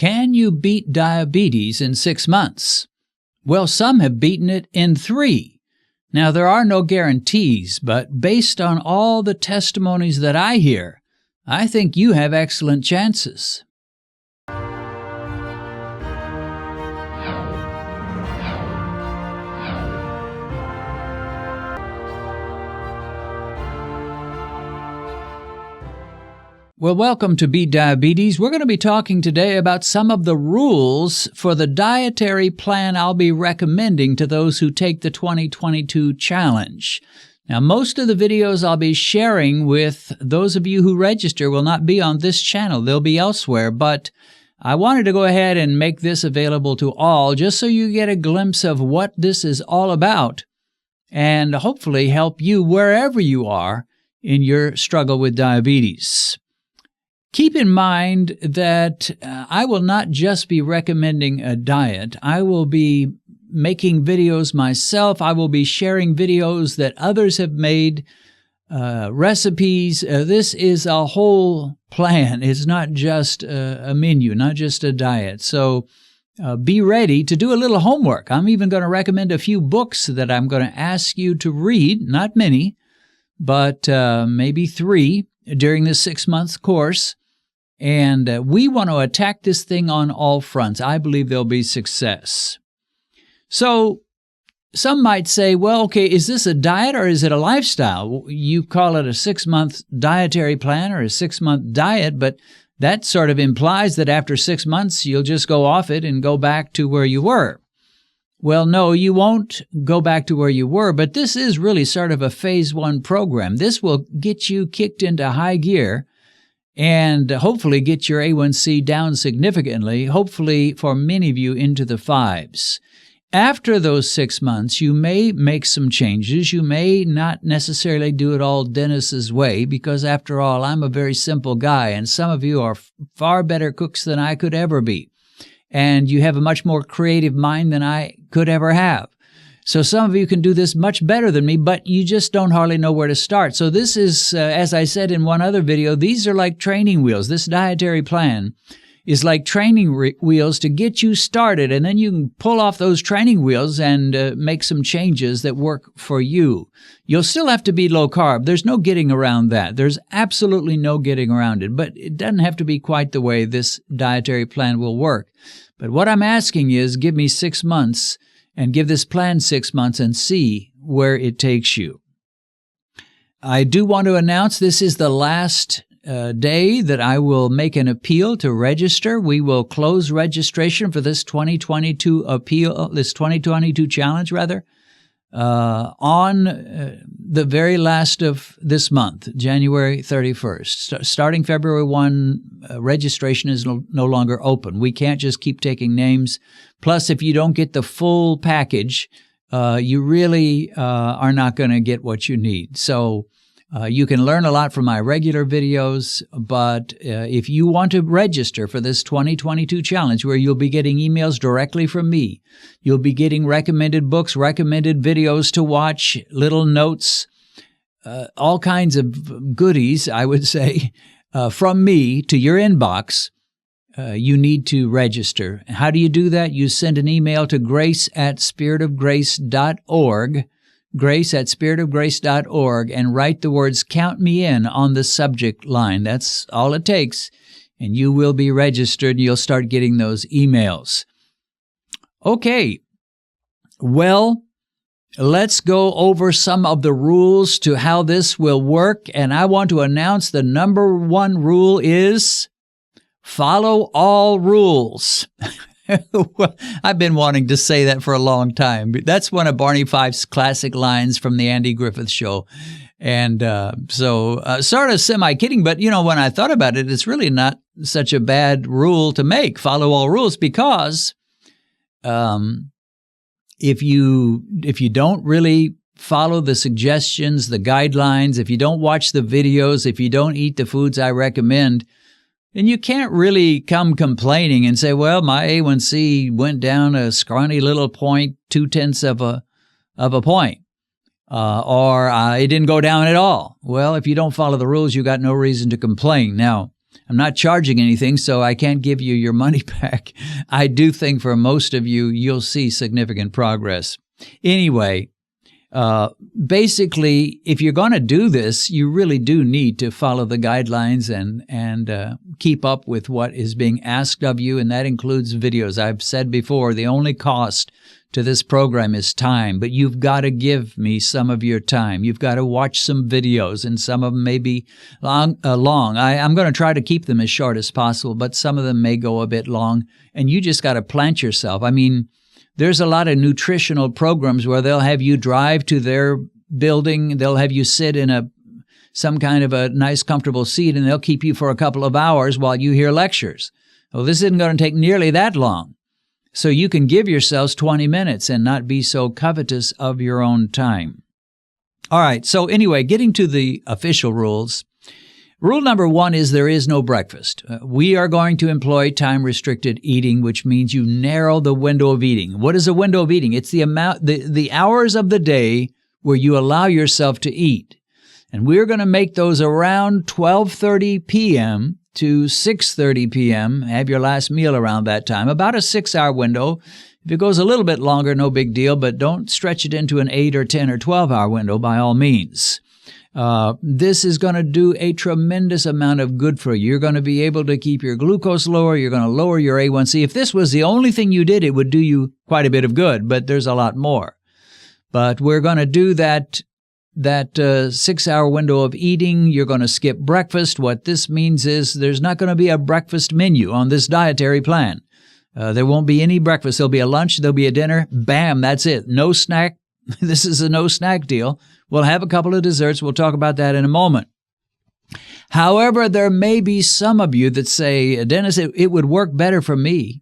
Can you beat diabetes in 6 months? Well, some have beaten it in 3. Now, there are no guarantees, but based on all the testimonies that I hear, I think you have excellent chances. Well, welcome to Beat Diabetes. We're going to be talking today about some of the rules for the dietary plan I'll be recommending to those who take the 2022 challenge. Now, most of the videos I'll be sharing with those of you who register will not be on this channel. They'll be elsewhere, but I wanted to go ahead and make this available to all just so you get a glimpse of what this is all about and hopefully help you wherever you are in your struggle with diabetes. Keep in mind that I will not just be recommending a diet. I will be making videos myself. I will be sharing videos that others have made, recipes. This is a whole plan. It's not just a menu, not just a diet. So be ready to do a little homework. I'm even going to recommend a few books that I'm going to ask you to read, not many, but maybe 3 during this 6-month course. And we want to attack this thing on all fronts. I believe there'll be success. So some might say, well, okay, is this a diet or is it a lifestyle? You call it a 6-month dietary plan or a 6-month diet, but that sort of implies that after 6 months, you'll just go off it and go back to where you were. Well, no, you won't go back to where you were, but this is really sort of a phase 1 program. This will get you kicked into high gear and hopefully get your A1c down significantly, hopefully for many of you into the 5s. After those 6 months, you may make some changes. You may not necessarily do it all Dennis's way because, after all, I'm a very simple guy, and some of you are far better cooks than I could ever be. And you have a much more creative mind than I could ever have. So some of you can do this much better than me, but you just don't hardly know where to start. So this is, as I said in one other video, these are like training wheels. This dietary plan is like training wheels to get you started, and then you can pull off those training wheels and make some changes that work for you. You'll still have to be low carb. There's no getting around that. There's absolutely no getting around it, but it doesn't have to be quite the way this dietary plan will work. But what I'm asking is, give me 6 months and give this plan 6 months and see where it takes you. I do want to announce this is the last day that I will make an appeal to register. We will close registration for this 2022 appeal, this 2022 challenge rather, on the very last of this month, January 31st. Starting February 1, registration is no longer open. We can't just keep taking names. Plus, if you don't get the full package, you really are not going to get what you need. So you can learn a lot from my regular videos, but if you want to register for this 2022 challenge, where you'll be getting emails directly from me, you'll be getting recommended books, recommended videos to watch, little notes, all kinds of goodies, I would say, from me to your inbox, you need to register. How do you do that? You send an email to grace@spiritofgrace.org, grace@spiritofgrace.org, and write the words "Count me in" on the subject line. That's all it takes, and you will be registered. You'll start getting those emails. Okay, well, let's go over some of the rules to how this will work, and I want to announce the number 1 rule is follow all rules. I've been wanting to say that for a long time. That's one of Barney Fife's classic lines from the Andy Griffith Show. And so sort of semi-kidding, but, you know, when I thought about it, it's really not such a bad rule to make, follow all rules, because if you don't really follow the suggestions, the guidelines, if you don't watch the videos, if you don't eat the foods I recommend, then you can't really come complaining and say, well, my A1c went down a scrawny little point, 0.2 of a point, or it didn't go down at all. Well, if you don't follow the rules, you got no reason to complain. Now, I'm not charging anything, so I can't give you your money back. I do think for most of you, you'll see significant progress. Anyway, basically, if you're going to do this, you really do need to follow the guidelines and keep up with what is being asked of you, and that includes videos. I've said before, the only cost to this program is time, but you've got to give me some of your time. You've got to watch some videos, and some of them may be long. I'm going to try to keep them as short as possible, but some of them may go a bit long, and you just got to plant yourself. I mean, there's a lot of nutritional programs where they'll have you drive to their building. They'll have you sit in some kind of a nice, comfortable seat, and they'll keep you for a couple of hours while you hear lectures. Well, this isn't going to take nearly that long. So you can give yourselves 20 minutes and not be so covetous of your own time. All right, so anyway, getting to the official rules. Rule number 1 is there is no breakfast. We are going to employ time-restricted eating, which means you narrow the window of eating. What is a window of eating? It's the hours of the day where you allow yourself to eat. And we're going to make those around 12:30 p.m. to 6:30 p.m. Have your last meal around that time, about a 6-hour window. If it goes a little bit longer, no big deal, but don't stretch it into an 8 or 10 or 12-hour window by all means. This is going to do a tremendous amount of good for you. You're going to be able to keep your glucose lower. You're going to lower your A1c. If this was the only thing you did, it would do you quite a bit of good, but there's a lot more. But we're going to do that 6-hour window of eating. You're going to skip breakfast. What this means is there's not going to be a breakfast menu on this dietary plan. There won't be any breakfast. There'll be a lunch. There'll be a dinner. Bam, that's it. No snack. This is a no snack deal. We'll have a couple of desserts. We'll talk about that in a moment. However, there may be some of you that say, Dennis, it would work better for me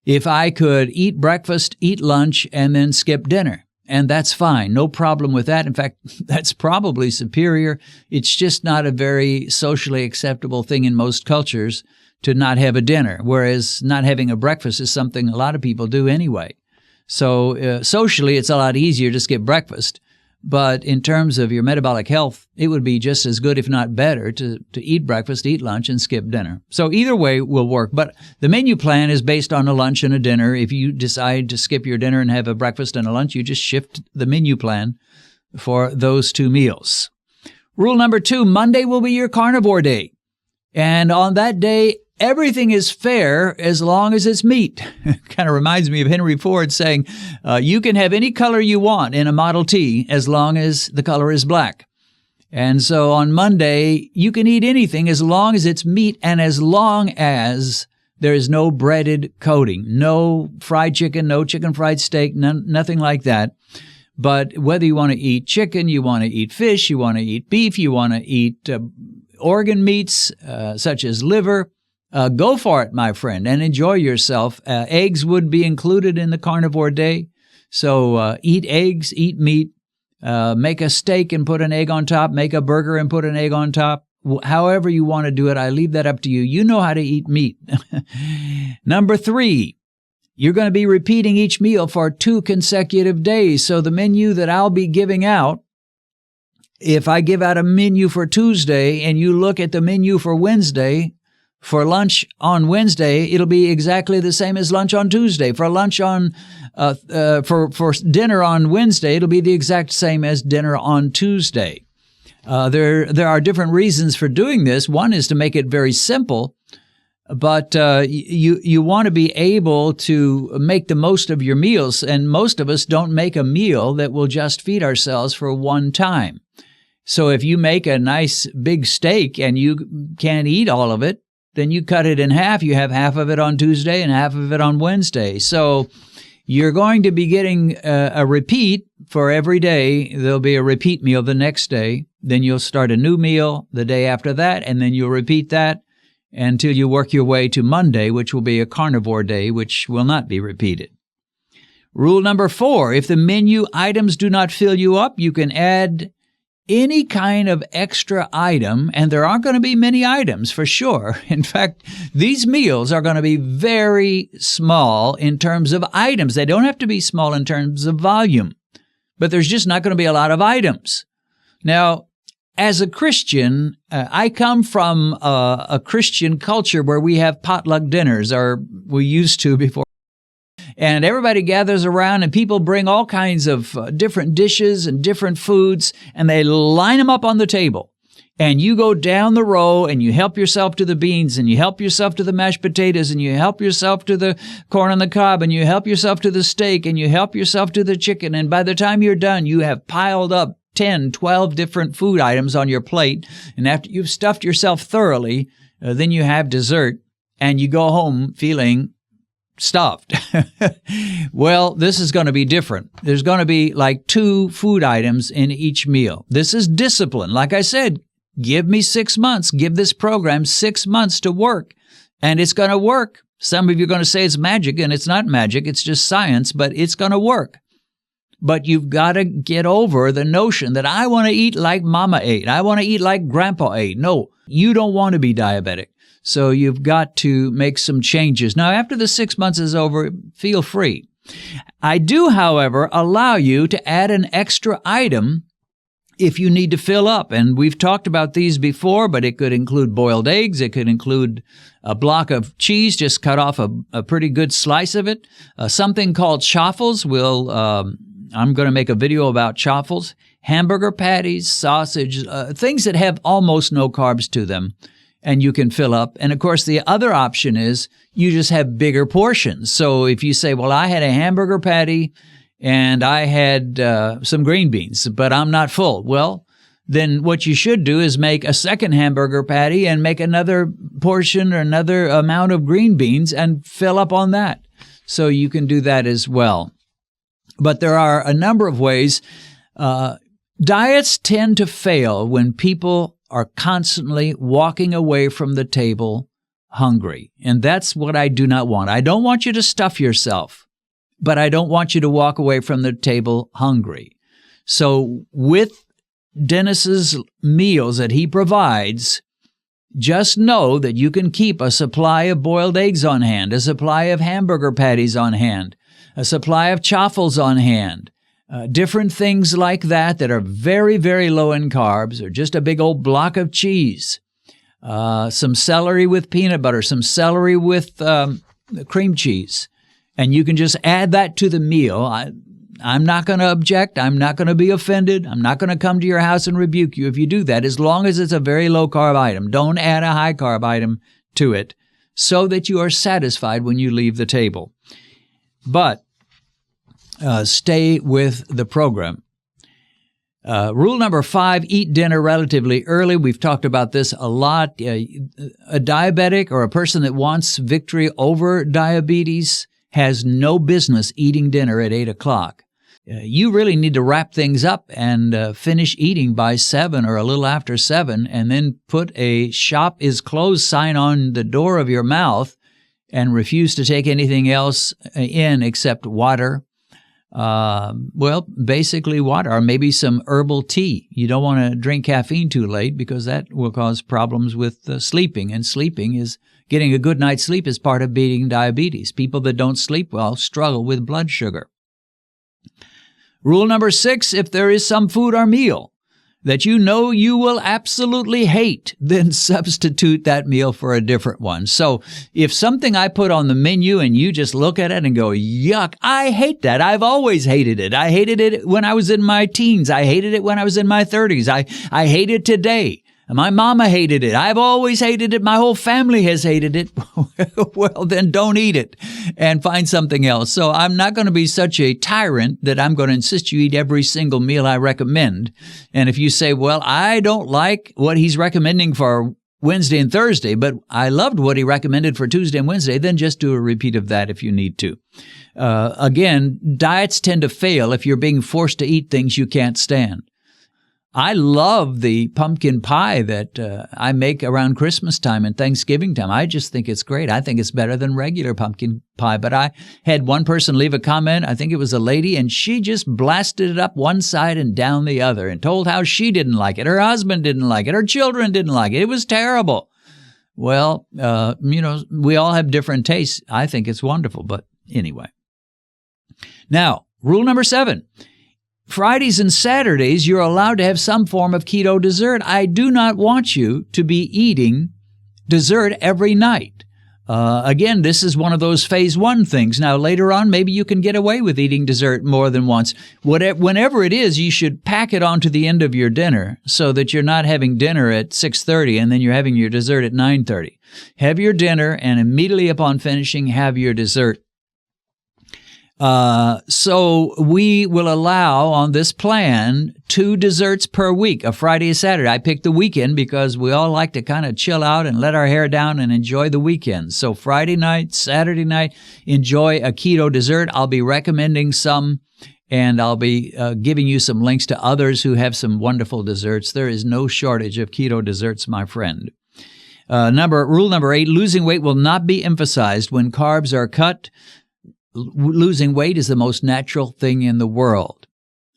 if I could eat breakfast, eat lunch, and then skip dinner. And that's fine. No problem with that. In fact, that's probably superior. It's just not a very socially acceptable thing in most cultures to not have a dinner, whereas not having a breakfast is something a lot of people do anyway. So socially, it's a lot easier to skip breakfast. But in terms of your metabolic health, it would be just as good, if not better, to eat breakfast, eat lunch, and skip dinner. So either way will work. But the menu plan is based on a lunch and a dinner. If you decide to skip your dinner and have a breakfast and a lunch, you just shift the menu plan for those 2 meals. Rule number 2, Monday will be your carnivore day. And on that day, everything is fair as long as it's meat. Kind of reminds me of Henry Ford saying, you can have any color you want in a Model T as long as the color is black. And so on Monday, you can eat anything as long as it's meat and as long as there is no breaded coating, no fried chicken, no chicken fried steak, nothing like that. But whether you want to eat chicken, you want to eat fish, you want to eat beef, you want to eat organ meats such as liver, go for it, my friend, and enjoy yourself. Eggs would be included in the carnivore day. So eat eggs, eat meat, make a steak and put an egg on top, make a burger and put an egg on top. However you want to do it, I leave that up to you. You know how to eat meat. Number 3, you're going to be repeating each meal for 2 consecutive days. So the menu that I'll be giving out, if I give out a menu for Tuesday and you look at the menu for Wednesday, for lunch on Wednesday, it'll be exactly the same as lunch on Tuesday. For lunch for dinner on Wednesday, it'll be the exact same as dinner on Tuesday. There are different reasons for doing this. One is to make it very simple, but you want to be able to make the most of your meals, and most of us don't make a meal that will just feed ourselves for one time. So if you make a nice big steak and you can't eat all of it, then you cut it in half. You have half of it on Tuesday and half of it on Wednesday. So you're going to be getting a repeat for every day. There'll be a repeat meal the next day. Then you'll start a new meal the day after that, and then you'll repeat that until you work your way to Monday, which will be a carnivore day, which will not be repeated. Rule number 4, if the menu items do not fill you up, you can add any kind of extra item, and there aren't going to be many items for sure. In fact, these meals are going to be very small in terms of items. They don't have to be small in terms of volume, but there's just not going to be a lot of items. Now, as a Christian, I come from a Christian culture where we have potluck dinners, or we used to before. And everybody gathers around and people bring all kinds of different dishes and different foods, and they line them up on the table. And you go down the row and you help yourself to the beans, and you help yourself to the mashed potatoes, and you help yourself to the corn on the cob, and you help yourself to the steak, and you help yourself to the chicken. And by the time you're done, you have piled up 10, 12 different food items on your plate. And after you've stuffed yourself thoroughly, then you have dessert and you go home feeling stuffed. Well, this is going to be different. There's going to be like 2 food items in each meal. This is discipline. Like I said, give me 6 months. Give this program 6 months to work, and it's going to work. Some of you are going to say it's magic, and it's not magic. It's just science, but it's going to work. But you've got to get over the notion that I want to eat like Mama ate. I want to eat like Grandpa ate. No, you don't want to be diabetic. So you've got to make some changes. Now, after the 6 months is over, feel free. I do, however, allow you to add an extra item if you need to fill up. And we've talked about these before, but it could include boiled eggs. It could include a block of cheese, just cut off a pretty good slice of it. Something called chaffles I'm going to make a video about chaffles, hamburger patties, sausage, things that have almost no carbs to them, and you can fill up. And of course, the other option is you just have bigger portions. So if you say, well, I had a hamburger patty and I had some green beans, but I'm not full. Well, then what you should do is make a second hamburger patty and make another portion or another amount of green beans and fill up on that. So you can do that as well. But there are a number of ways. Diets tend to fail when people are constantly walking away from the table hungry. And that's what I do not want. I don't want you to stuff yourself, but I don't want you to walk away from the table hungry. So with Dennis's meals that he provides, just know that you can keep a supply of boiled eggs on hand, a supply of hamburger patties on hand, a supply of chaffles on hand, different things like that are very, very low in carbs, or just a big old block of cheese, some celery with peanut butter, some celery with cream cheese. And you can just add that to the meal. I'm not going to object. I'm not going to be offended. I'm not going to come to your house and rebuke you if you do that, as long as it's a very low-carb item. Don't add a high-carb item to it so that you are satisfied when you leave the table. But stay with the program. Rule number 5, eat dinner relatively early. We've talked about this a lot. A diabetic or a person that wants victory over diabetes has no business eating dinner at 8 o'clock. You really need to wrap things up and finish eating by 7 or a little after 7, and then put a shop is closed sign on the door of your mouth and refuse to take anything else in except water. Basically water, or maybe some herbal tea. You don't want to drink caffeine too late because that will cause problems with sleeping. And getting a good night's sleep is part of beating diabetes. People that don't sleep well struggle with blood sugar. Rule number 6, if there is some food or meal that you know you will absolutely hate, then substitute that meal for a different one. So if something I put on the menu and you just look at it and go, yuck, I hate that. I've always hated it. I hated it when I was in my teens. I hated it when I was in my 30s. I hate it today. My mama hated it. I've always hated it. My whole family has hated it. Well, then don't eat it and find something else. So I'm not going to be such a tyrant that I'm going to insist you eat every single meal I recommend. And if you say, well, I don't like what he's recommending for Wednesday and Thursday, but I loved what he recommended for Tuesday and Wednesday, then just do a repeat of that if you need to. Again, diets tend to fail if you're being forced to eat things you can't stand. I love the pumpkin pie that I make around Christmas time and Thanksgiving time. I just think it's great. I think it's better than regular pumpkin pie. But I had one person leave a comment, I think it was a lady, and she just blasted it up one side and down the other and told how she didn't like it. Her husband didn't like it. Her children didn't like it. It was terrible. Well, we all have different tastes. I think it's wonderful. But anyway. Now, rule number 7. Fridays and Saturdays, you're allowed to have some form of keto dessert. I do not want you to be eating dessert every night. Again, this is one of those phase 1 things. Now, later on, maybe you can get away with eating dessert more than once. Whenever it is, you should pack it on to the end of your dinner so that you're not having dinner at 6:30 and then you're having your dessert at 9:30. Have your dinner, and immediately upon finishing, have your dessert. So we will allow on this plan 2 desserts per week, a Friday and Saturday. I picked the weekend because we all like to kind of chill out and let our hair down and enjoy the weekend. So Friday night, Saturday night, enjoy a keto dessert. I'll be recommending some, and I'll be giving you some links to others who have some wonderful desserts. There is no shortage of keto desserts, my friend. Rule number 8, losing weight will not be emphasized when carbs are cut. Losing weight is the most natural thing in the world.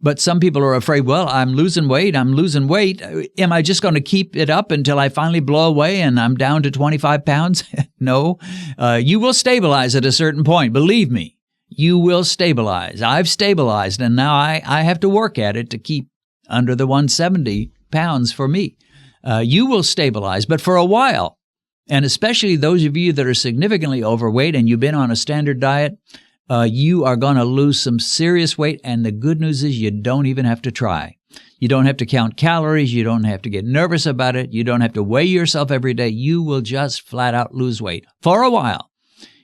But some people are afraid, well, I'm losing weight. Am I just going to keep it up until I finally blow away and I'm down to 25 pounds? No. You will stabilize at a certain point. Believe me, you will stabilize. I've stabilized, and now I have to work at it to keep under the 170 pounds for me. You will stabilize, but for a while. And especially those of you that are significantly overweight and you've been on a standard diet, you are going to lose some serious weight. And the good news is you don't even have to try. You don't have to count calories. You don't have to get nervous about it. You don't have to weigh yourself every day. You will just flat out lose weight for a while.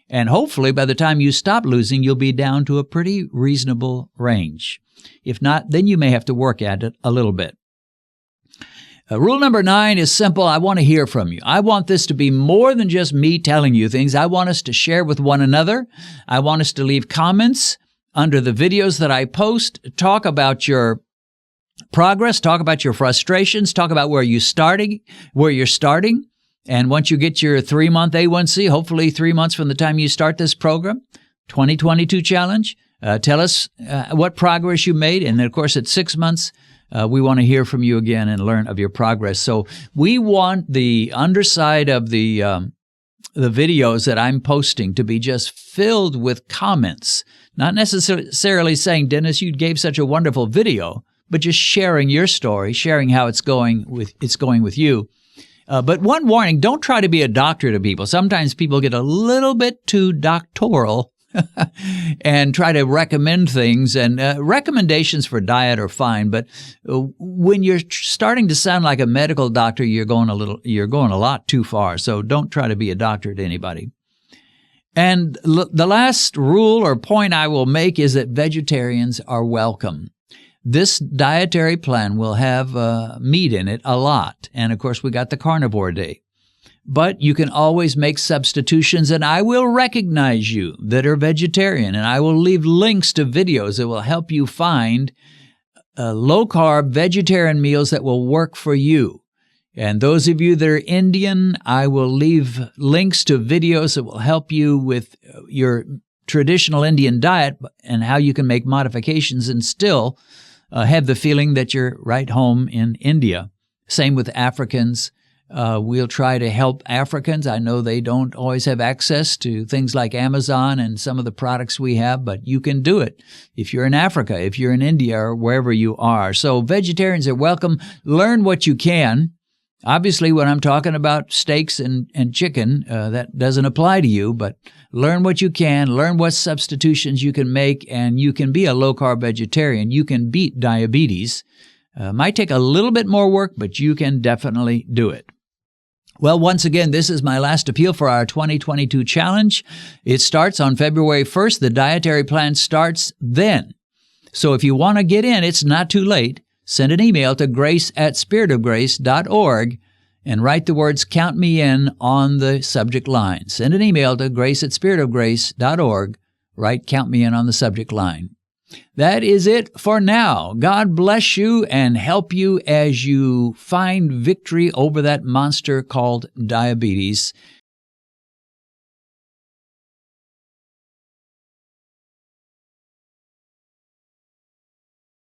And hopefully by the time you stop losing, you'll be down to a pretty reasonable range. If not, then you may have to work at it a little bit. Rule number 9 is simple. I want to hear from you. I want this to be more than just me telling you things. I want us to share with one another. I want us to leave comments under the videos that I post. Talk about your progress. Talk about your frustrations. Talk about where you're starting. And once you get your 3-month A1c, hopefully 3 months from the time you start this program, 2022 challenge, tell us what progress you made. And then, of course, at 6 months, we want to hear from you again and learn of your progress. So we want the underside of the videos that I'm posting to be just filled with comments, not necessarily saying, Dennis, you gave such a wonderful video, but just sharing your story, sharing how it's going with you. But one warning, don't try to be a doctor to people. Sometimes people get a little bit too doctoral and try to recommend things, and recommendations for diet are fine, but when you're starting to sound like a medical doctor, you're going a lot too far. So don't try to be a doctor to anybody. And the last rule or point I will make is that vegetarians are welcome. This dietary plan will have meat in it, a lot. And of course, we got the carnivore day. But you can always make substitutions, and I will recognize you that are vegetarian, and I will leave links to videos that will help you find low-carb vegetarian meals that will work for you. And those of you that are Indian, I will leave links to videos that will help you with your traditional Indian diet and how you can make modifications and still have the feeling that you're right home in India. Same with Africans. We'll try to help Africans. I know they don't always have access to things like Amazon and some of the products we have, but you can do it if you're in Africa, if you're in India, or wherever you are. So vegetarians are welcome. Learn what you can. Obviously, when I'm talking about steaks and chicken, that doesn't apply to you, but learn what you can, learn what substitutions you can make, and you can be a low-carb vegetarian. You can beat diabetes. Might take a little bit more work, but you can definitely do it. Well, once again, this is my last appeal for our 2022 challenge. It starts on February 1st. The dietary plan starts then. So if you want to get in, it's not too late. Send an email to grace@spiritofgrace.org and write the words "Count Me In" on the subject line. Send an email to grace@spiritofgrace.org. Write "Count Me In" on the subject line. That is it for now. God bless you and help you as you find victory over that monster called diabetes.